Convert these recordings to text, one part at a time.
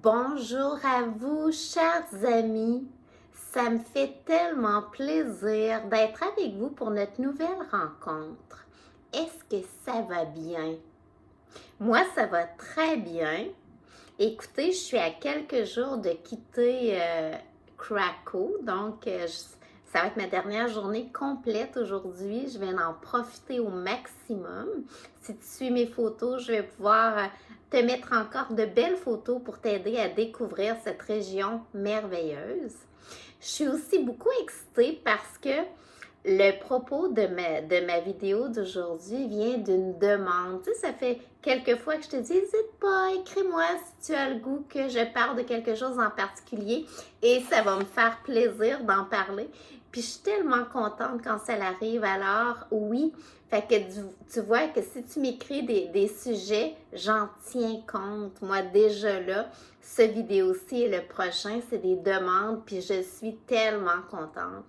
Bonjour à vous, chers amis. Ça me fait tellement plaisir d'être avec vous pour notre nouvelle rencontre. Est-ce que ça va bien? Moi, ça va très bien. Écoutez, je suis à quelques jours de quitter Krakow, donc ça va être ma dernière journée complète aujourd'hui. Je vais en profiter au maximum. Si tu suis mes photos, je vais pouvoir te mettre encore de belles photos pour t'aider à découvrir cette région merveilleuse. Je suis aussi beaucoup excitée parce que le propos de ma vidéo d'aujourd'hui vient d'une demande. Tu sais, ça fait quelques fois que je te dis, n'hésite pas, écris-moi si tu as le goût que je parle de quelque chose en particulier et ça va me faire plaisir d'en parler. Puis je suis tellement contente quand ça arrive. Alors, oui, fait que tu vois que si tu m'écris des sujets, j'en tiens compte. Moi, déjà là, ce vidéo-ci et le prochain, c'est des demandes, puis je suis tellement contente.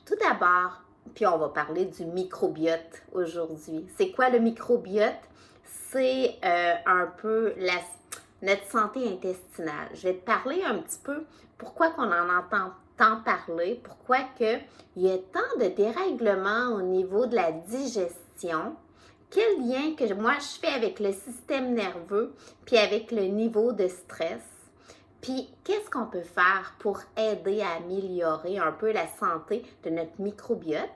Tout d'abord, puis on va parler du microbiote aujourd'hui. C'est quoi le microbiote? C'est un peu notre santé intestinale. Je vais te parler un petit peu pourquoi qu'on en entend tant parler, pourquoi il y a tant de dérèglements au niveau de la digestion, quel lien que moi je fais avec le système nerveux, puis avec le niveau de stress. Puis, qu'est-ce qu'on peut faire pour aider à améliorer un peu la santé de notre microbiote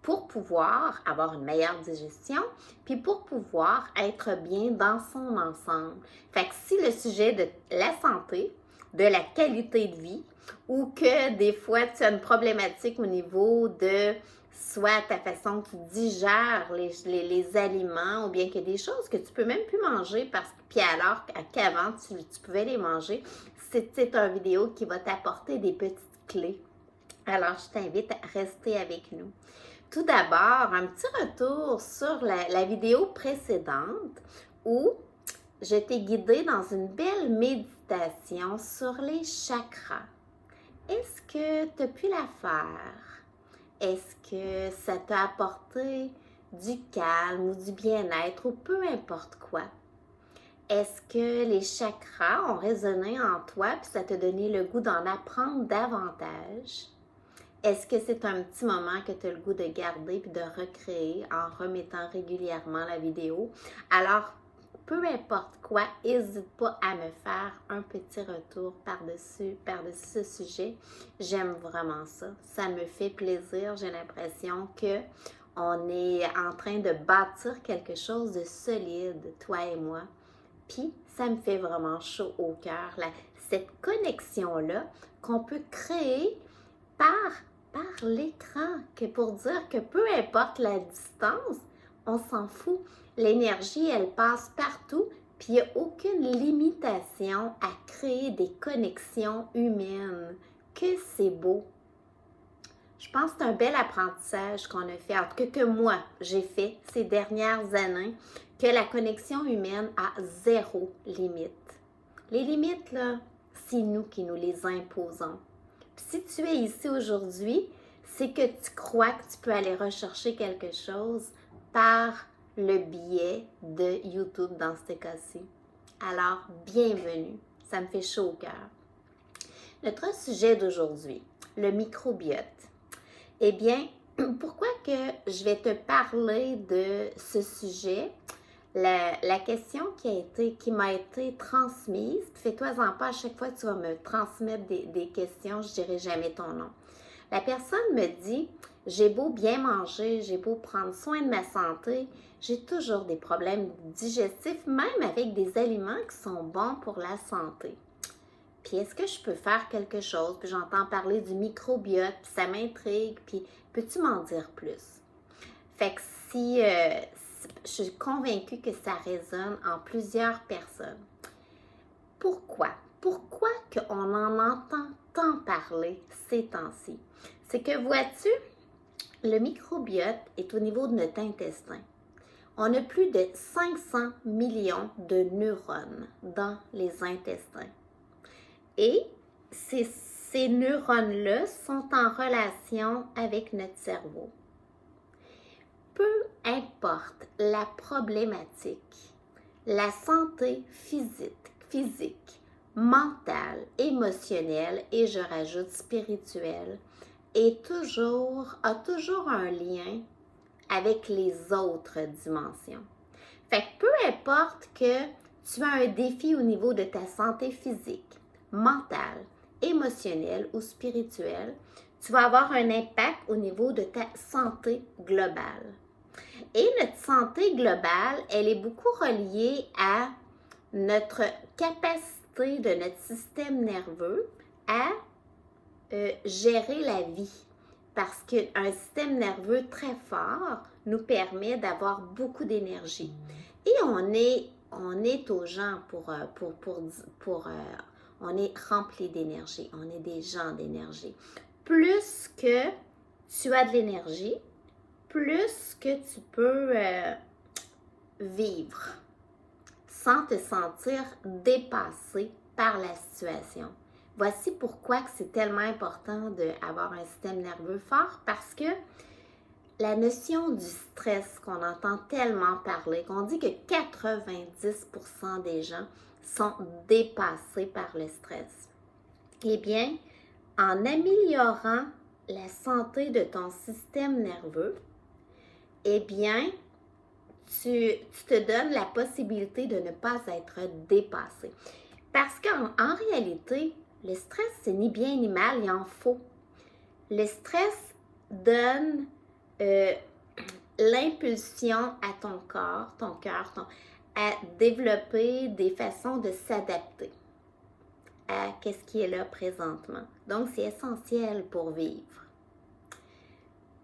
pour pouvoir avoir une meilleure digestion, puis pour pouvoir être bien dans son ensemble. Fait que si le sujet de la santé, de la qualité de vie, ou que des fois tu as une problématique au niveau de soit ta façon que tu digères les aliments, ou bien qu'il y a des choses que tu peux même plus manger parce que, puis alors qu'avant tu pouvais les manger, c'est une vidéo qui va t'apporter des petites clés. Alors, je t'invite à rester avec nous. Tout d'abord, un petit retour sur la vidéo précédente où je t'ai guidée dans une belle méditation sur les chakras. Est-ce que tu as pu la faire? Est-ce que ça t'a apporté du calme ou du bien-être ou peu importe quoi? Est-ce que les chakras ont résonné en toi puis ça t'a donné le goût d'en apprendre davantage? Est-ce que c'est un petit moment que tu as le goût de garder puis de recréer en remettant régulièrement la vidéo? Alors, peu importe quoi, n'hésite pas à me faire un petit retour par-dessus ce sujet. J'aime vraiment ça. Ça me fait plaisir. J'ai l'impression que on est en train de bâtir quelque chose de solide, toi et moi. Puis, ça me fait vraiment chaud au cœur, cette connexion-là qu'on peut créer par l'écran, que pour dire que peu importe la distance, on s'en fout. L'énergie, elle passe partout, puis il n'y a aucune limitation à créer des connexions humaines. Que c'est beau! Je pense que c'est un bel apprentissage qu'on a fait, en tout cas que moi, j'ai fait ces dernières années, que la connexion humaine a zéro limite. Les limites, là, c'est nous qui nous les imposons. Puis si tu es ici aujourd'hui, c'est que tu crois que tu peux aller rechercher quelque chose par le biais de YouTube dans ce cas-ci. Alors, bienvenue. Ça me fait chaud au cœur. Notre sujet d'aujourd'hui, le microbiote. Eh bien, pourquoi que je vais te parler de ce sujet? La question qui m'a été transmise, fais-toi-en pas, à chaque fois que tu vas me transmettre des questions, je ne dirai jamais ton nom. La personne me dit, j'ai beau bien manger, j'ai beau prendre soin de ma santé, j'ai toujours des problèmes digestifs, même avec des aliments qui sont bons pour la santé. Puis est-ce que je peux faire quelque chose? Puis j'entends parler du microbiote, puis ça m'intrigue, puis peux-tu m'en dire plus? Fait que si je suis convaincue que ça résonne en plusieurs personnes. Pourquoi? Pourquoi qu'on en entend tant parler ces temps-ci? C'est que, vois-tu, le microbiote est au niveau de notre intestin. On a plus de 500 millions de neurones dans les intestins. Et ces neurones-là sont en relation avec notre cerveau. Peu importe la problématique, la santé physique, mental, émotionnel et je rajoute spirituel a toujours un lien avec les autres dimensions. Fait que peu importe que tu as un défi au niveau de ta santé physique, mentale, émotionnelle ou spirituelle, tu vas avoir un impact au niveau de ta santé globale. Et notre santé globale, elle est beaucoup reliée à notre capacité de notre système nerveux à gérer la vie. Parce qu'un système nerveux très fort nous permet d'avoir beaucoup d'énergie. Et on est aux gens on est rempli d'énergie. On est des gens d'énergie. Plus que tu as de l'énergie, plus que tu peux vivre sans te sentir dépassé par la situation. Voici pourquoi c'est tellement important d'avoir un système nerveux fort, parce que la notion du stress qu'on entend tellement parler, qu'on dit que 90% des gens sont dépassés par le stress. Eh bien, en améliorant la santé de ton système nerveux, eh bien, tu te donnes la possibilité de ne pas être dépassé. Parce qu'en réalité, le stress, c'est ni bien ni mal, il en faut. Le stress donne l'impulsion à ton corps, à développer des façons de s'adapter à ce qui est là présentement. Donc, c'est essentiel pour vivre.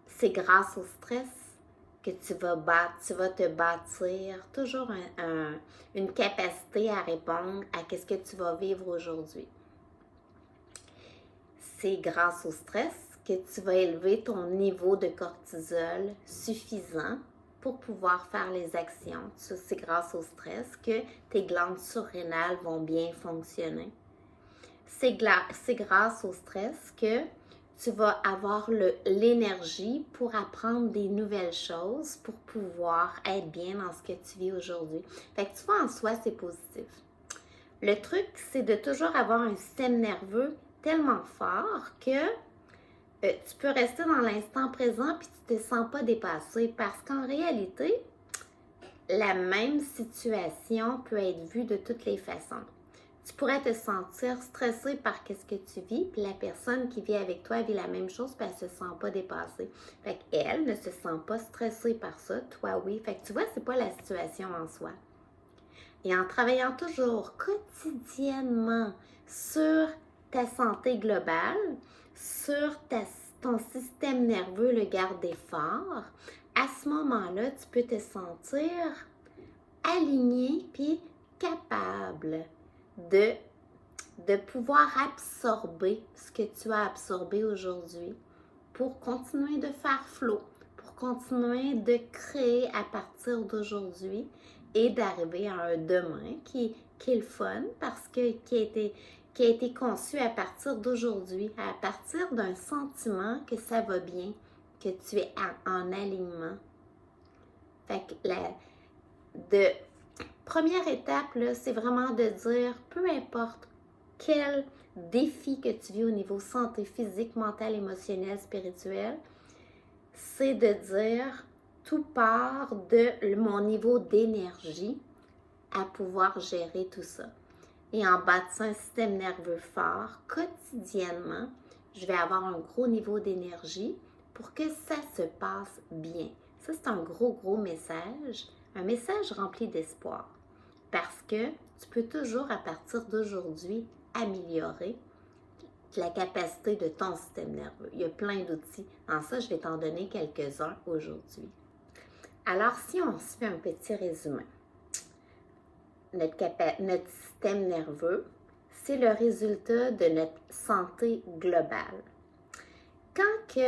C'est grâce au stress que tu vas te bâtir toujours une capacité à répondre à ce que tu vas vivre aujourd'hui. C'est grâce au stress que tu vas élever ton niveau de cortisol suffisant pour pouvoir faire les actions. C'est grâce au stress que tes glandes surrénales vont bien fonctionner. C'est grâce au stress que tu vas avoir l'énergie pour apprendre des nouvelles choses, pour pouvoir être bien dans ce que tu vis aujourd'hui. Fait que tu vois, en soi, c'est positif. Le truc, c'est de toujours avoir un système nerveux tellement fort que tu peux rester dans l'instant présent puis tu ne te sens pas dépassé, parce qu'en réalité, la même situation peut être vue de toutes les façons. Tu pourrais te sentir stressé par ce que tu vis, puis la personne qui vit avec toi vit la même chose, puis elle ne se sent pas dépassée. Fait qu'elle ne se sent pas stressée par ça, toi oui. Fait que tu vois, c'est pas la situation en soi. Et en travaillant toujours quotidiennement sur ta santé globale, sur ton système nerveux, le garder fort, à ce moment-là, tu peux te sentir aligné puis capable de pouvoir absorber ce que tu as absorbé aujourd'hui pour continuer de faire flow, pour continuer de créer à partir d'aujourd'hui et d'arriver à un demain qui est le fun, parce que qui a été conçu à partir d'aujourd'hui, à partir d'un sentiment que ça va bien, que tu es en alignement. Fait que première étape, c'est vraiment de dire, peu importe quel défi que tu vis au niveau santé physique, mentale, émotionnelle, spirituelle, c'est de dire, tout part de mon niveau d'énergie à pouvoir gérer tout ça. Et en bâtissant un système nerveux fort, quotidiennement, je vais avoir un gros niveau d'énergie pour que ça se passe bien. Ça, c'est un gros message, un message rempli d'espoir. Parce que tu peux toujours, à partir d'aujourd'hui, améliorer la capacité de ton système nerveux. Il y a plein d'outils. En ça, je vais t'en donner quelques-uns aujourd'hui. Alors, si on se fait un petit résumé, notre système nerveux, c'est le résultat de notre santé globale. Quand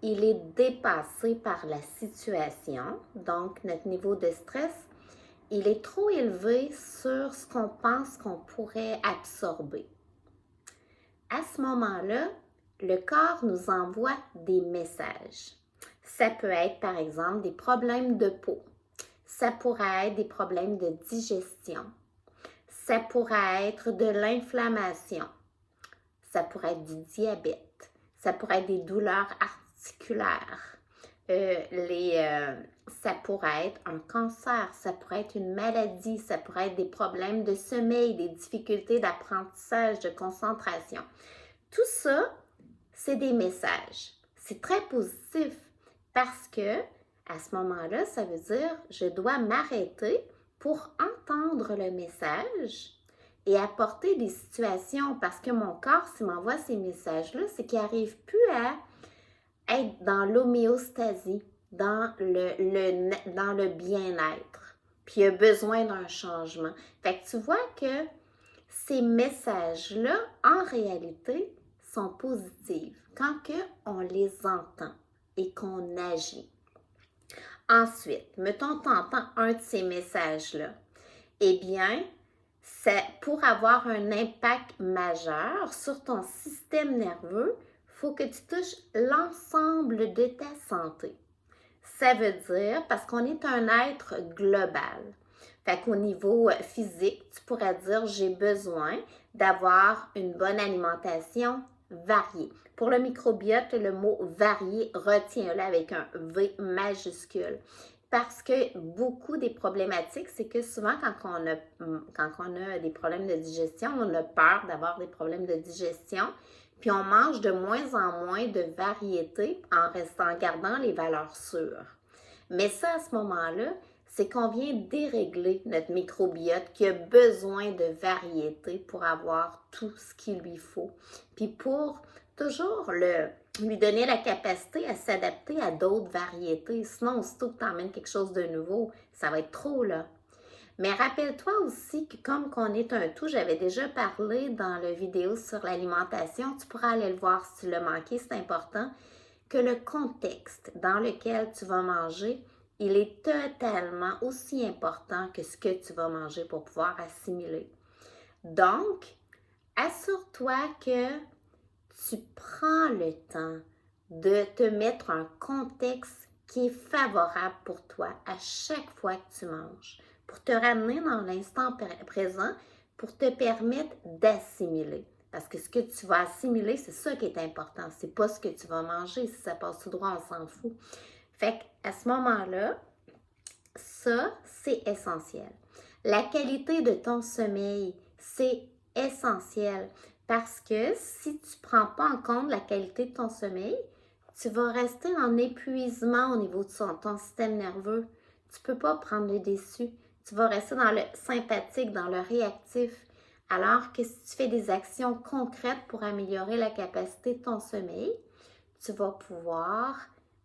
il est dépassé par la situation, donc notre niveau de stress, il est trop élevé sur ce qu'on pense qu'on pourrait absorber. À ce moment-là, le corps nous envoie des messages. Ça peut être, par exemple, des problèmes de peau. Ça pourrait être des problèmes de digestion. Ça pourrait être de l'inflammation. Ça pourrait être du diabète. Ça pourrait être des douleurs articulaires. Ça pourrait être un cancer, ça pourrait être une maladie, ça pourrait être des problèmes de sommeil, des difficultés d'apprentissage, de concentration. Tout ça, c'est des messages. C'est très positif parce que à ce moment-là, ça veut dire je dois m'arrêter pour entendre le message et apporter des situations parce que mon corps, s'il m'envoie ces messages-là, c'est qu'il n'arrive plus à être dans l'homéostasie, dans le bien-être. Puis il a besoin d'un changement. Fait que tu vois que ces messages-là, en réalité, sont positifs quand on les entend et qu'on agit. Ensuite, mettons tu entends un de ces messages-là. Eh bien, pour avoir un impact majeur sur ton système nerveux, il faut que tu touches l'ensemble de ta santé. Ça veut dire, parce qu'on est un être global. Fait qu'au niveau physique, tu pourrais dire, j'ai besoin d'avoir une bonne alimentation variée. Pour le microbiote, le mot varié, retiens-le avec un V majuscule. Parce que beaucoup des problématiques, c'est que souvent, quand on a des problèmes de digestion, on a peur d'avoir des problèmes de digestion. Puis on mange de moins en moins de variétés en gardant les valeurs sûres. Mais ça, à ce moment-là, c'est qu'on vient dérégler notre microbiote qui a besoin de variété pour avoir tout ce qu'il lui faut. Puis pour toujours lui donner la capacité à s'adapter à d'autres variétés. Sinon, aussitôt que tu emmènes quelque chose de nouveau, ça va être trop, là. Mais rappelle-toi aussi que comme qu'on est un tout, j'avais déjà parlé dans la vidéo sur l'alimentation, tu pourras aller le voir si tu l'as manqué, c'est important, que le contexte dans lequel tu vas manger, il est totalement aussi important que ce que tu vas manger pour pouvoir assimiler. Donc, assure-toi que tu prends le temps de te mettre un contexte qui est favorable pour toi à chaque fois que tu manges, pour te ramener dans l'instant présent, pour te permettre d'assimiler. Parce que ce que tu vas assimiler, c'est ça qui est important. C'est pas ce que tu vas manger. Si ça passe tout droit, on s'en fout. Fait qu'à ce moment-là, ça, c'est essentiel. La qualité de ton sommeil, c'est essentiel. Parce que si tu ne prends pas en compte la qualité de ton sommeil, tu vas rester en épuisement au niveau de ton système nerveux. Tu ne peux pas prendre le dessus. Tu vas rester dans le sympathique, dans le réactif. Alors que si tu fais des actions concrètes pour améliorer la capacité de ton sommeil, tu vas pouvoir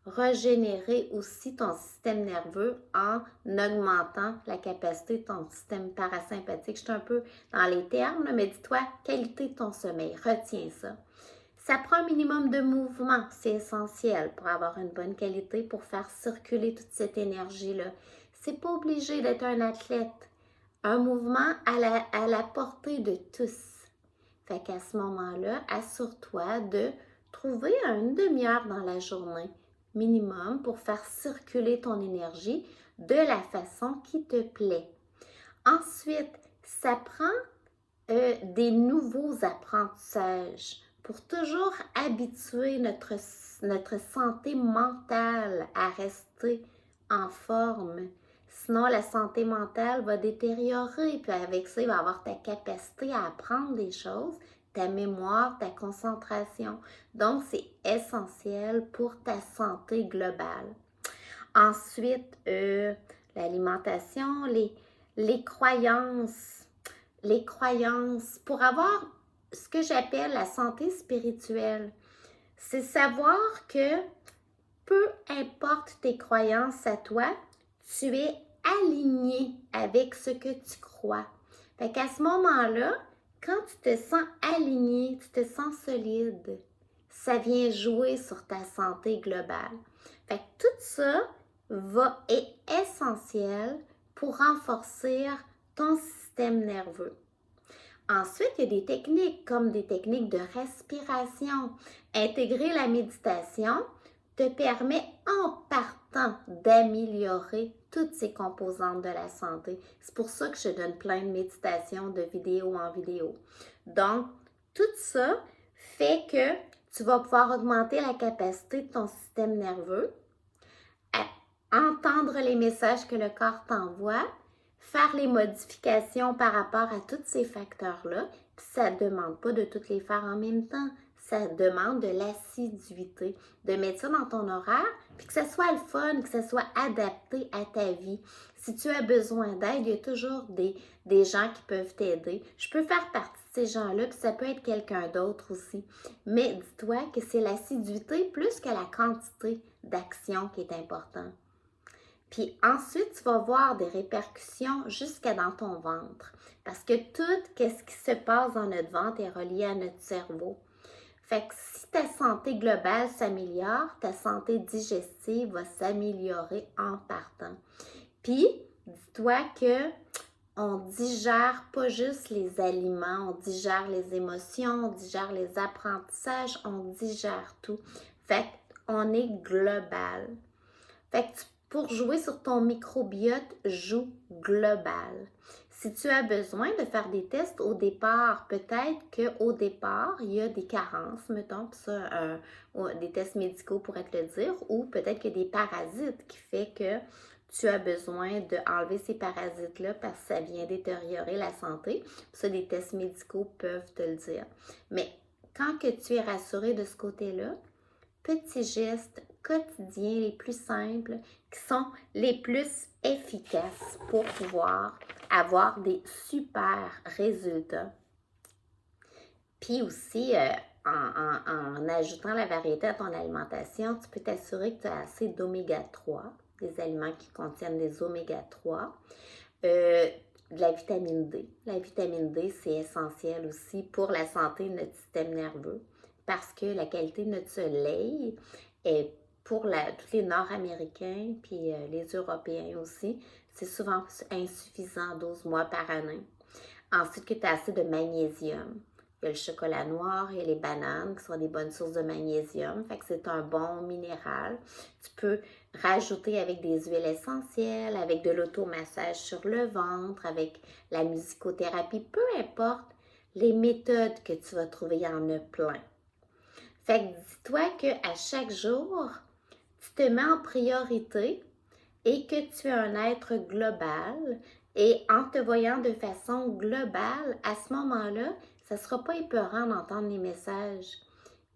régénérer aussi ton système nerveux en augmentant la capacité de ton système parasympathique. Je suis un peu dans les termes, là, mais dis-toi, qualité de ton sommeil, retiens ça. Ça prend un minimum de mouvement, c'est essentiel pour avoir une bonne qualité, pour faire circuler toute cette énergie-là. C'est pas obligé d'être un athlète. Un mouvement à la portée de tous. Fait qu'à ce moment-là, assure-toi de trouver une demi-heure dans la journée minimum pour faire circuler ton énergie de la façon qui te plaît. Ensuite, ça prend des nouveaux apprentissages pour toujours habituer notre santé mentale à rester en forme. Sinon, la santé mentale va détériorer, puis avec ça, il va avoir ta capacité à apprendre des choses, ta mémoire, ta concentration. Donc, c'est essentiel pour ta santé globale. Ensuite, l'alimentation, les croyances. Les croyances. Pour avoir ce que j'appelle la santé spirituelle, c'est savoir que peu importe tes croyances à toi, tu es aligné avec ce que tu crois. Fait qu'à ce moment-là, quand tu te sens aligné, tu te sens solide, ça vient jouer sur ta santé globale. Fait que tout ça est essentiel pour renforcer ton système nerveux. Ensuite, il y a des techniques comme des techniques de respiration. Intégrer la méditation te permet en partant d'améliorer toutes ces composantes de la santé. C'est pour ça que je donne plein de méditations de vidéo en vidéo. Donc, tout ça fait que tu vas pouvoir augmenter la capacité de ton système nerveux à entendre les messages que le corps t'envoie, faire les modifications par rapport à tous ces facteurs-là. Puis ça ne demande pas de toutes les faire en même temps. Ça demande de l'assiduité, de mettre ça dans ton horaire, puis que ça soit le fun, que ça soit adapté à ta vie. Si tu as besoin d'aide, il y a toujours des gens qui peuvent t'aider. Je peux faire partie de ces gens-là, puis ça peut être quelqu'un d'autre aussi. Mais dis-toi que c'est l'assiduité plus que la quantité d'action qui est importante. Puis ensuite, tu vas voir des répercussions jusqu'à dans ton ventre. Parce que tout ce qui se passe dans notre ventre est relié à notre cerveau. Fait que si ta santé globale s'améliore, ta santé digestive va s'améliorer en partant. Puis, dis-toi que on digère pas juste les aliments, on digère les émotions, on digère les apprentissages, on digère tout. Fait qu'on est global. Fait que pour jouer sur ton microbiote, joue global. Si tu as besoin de faire des tests au départ, peut-être qu'au départ, il y a des carences, mettons, puis ça, des tests médicaux pourraient te le dire, ou peut-être qu'il y a des parasites qui fait que tu as besoin d'enlever ces parasites-là parce que ça vient détériorer la santé. Ça, des tests médicaux peuvent te le dire. Mais quand que tu es rassuré de ce côté-là, petits gestes quotidiens les plus simples qui sont les plus efficaces pour pouvoir avoir des super résultats. Puis aussi, en ajoutant la variété à ton alimentation, tu peux t'assurer que tu as assez d'oméga 3, des aliments qui contiennent des oméga 3, de la vitamine D. La vitamine D, c'est essentiel aussi pour la santé de notre système nerveux parce que la qualité de notre soleil est pour tous les Nord-Américains puis les Européens aussi, c'est souvent insuffisant 12 mois par année. Ensuite, que tu as assez de magnésium. Il y a le chocolat noir et les bananes qui sont des bonnes sources de magnésium. Fait que c'est un bon minéral. Tu peux rajouter avec des huiles essentielles, avec de l'automassage sur le ventre, avec la musicothérapie, peu importe les méthodes que tu vas trouver, il y en a plein. Fait que dis-toi qu'à chaque jour, tu te mets en priorité et que tu es un être global. Et en te voyant de façon globale, à ce moment-là, ça ne sera pas épeurant d'entendre les messages.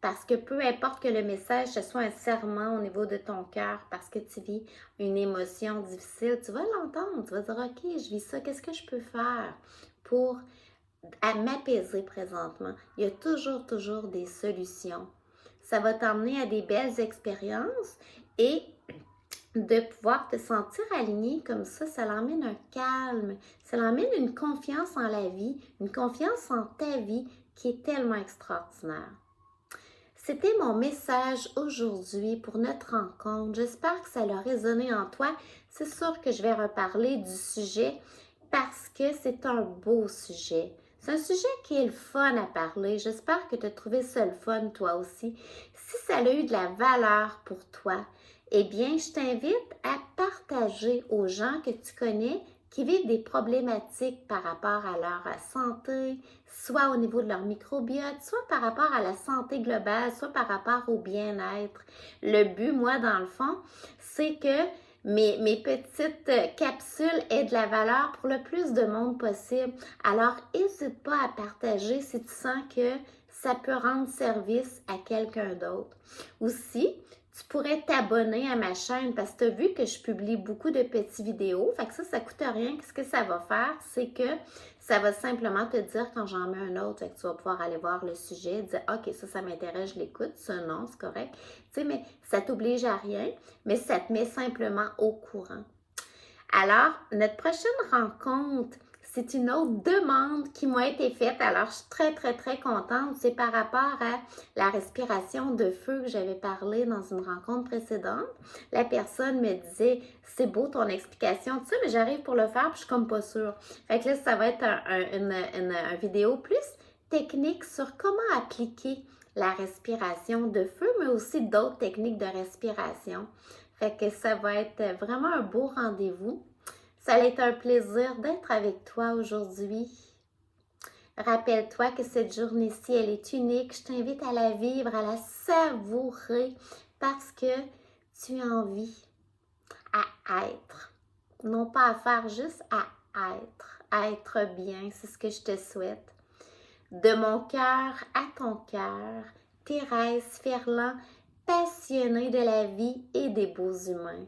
Parce que peu importe que le message, ce soit un serment au niveau de ton cœur, parce que tu vis une émotion difficile, tu vas l'entendre. Tu vas dire, OK, je vis ça, qu'est-ce que je peux faire pour m'apaiser présentement? Il y a toujours des solutions. Ça va t'emmener à des belles expériences et de pouvoir te sentir aligné comme ça l'emmène un calme, ça l'emmène une confiance en la vie, une confiance en ta vie qui est tellement extraordinaire. C'était mon message aujourd'hui pour notre rencontre. J'espère que ça a résonné en toi. C'est sûr que je vais reparler du sujet parce que c'est un beau sujet. C'est un sujet qui est le fun à parler. J'espère que tu as trouvé ça le fun toi aussi. Si ça a eu de la valeur pour toi, eh bien, je t'invite à partager aux gens que tu connais qui vivent des problématiques par rapport à leur santé, soit au niveau de leur microbiote, soit par rapport à la santé globale, soit par rapport au bien-être. Le but, moi, dans le fond, c'est que mes petites capsules aient de la valeur pour le plus de monde possible. Alors, n'hésite pas à partager si tu sens que ça peut rendre service à quelqu'un d'autre. Aussi, tu pourrais t'abonner à ma chaîne parce que tu as vu que je publie beaucoup de petites vidéos. Fait que ça ne coûte rien. Qu'est-ce que ça va faire? C'est que ça va simplement te dire quand j'en mets un autre. Fait que tu vas pouvoir aller voir le sujet, dire OK, ça m'intéresse, je l'écoute. Ça, non, c'est correct. Tu sais, mais ça t'oblige à rien, mais ça te met simplement au courant. Alors, notre prochaine rencontre, c'est une autre demande qui m'a été faite. Alors, je suis très contente. C'est par rapport à la respiration de feu que j'avais parlé dans une rencontre précédente. La personne me disait, c'est beau ton explication, tout ça, mais j'arrive pour le faire, puis je suis comme pas sûre. Fait que là, ça va être une vidéo plus technique sur comment appliquer la respiration de feu, mais aussi d'autres techniques de respiration. Fait que ça va être vraiment un beau rendez-vous. Ça va être un plaisir d'être avec toi aujourd'hui. Rappelle-toi que cette journée-ci, elle est unique. Je t'invite à la vivre, à la savourer parce que tu as envie à être. Non pas à faire, juste à être bien. C'est ce que je te souhaite. De mon cœur à ton cœur, Thérèse Ferland, passionnée de la vie et des beaux humains.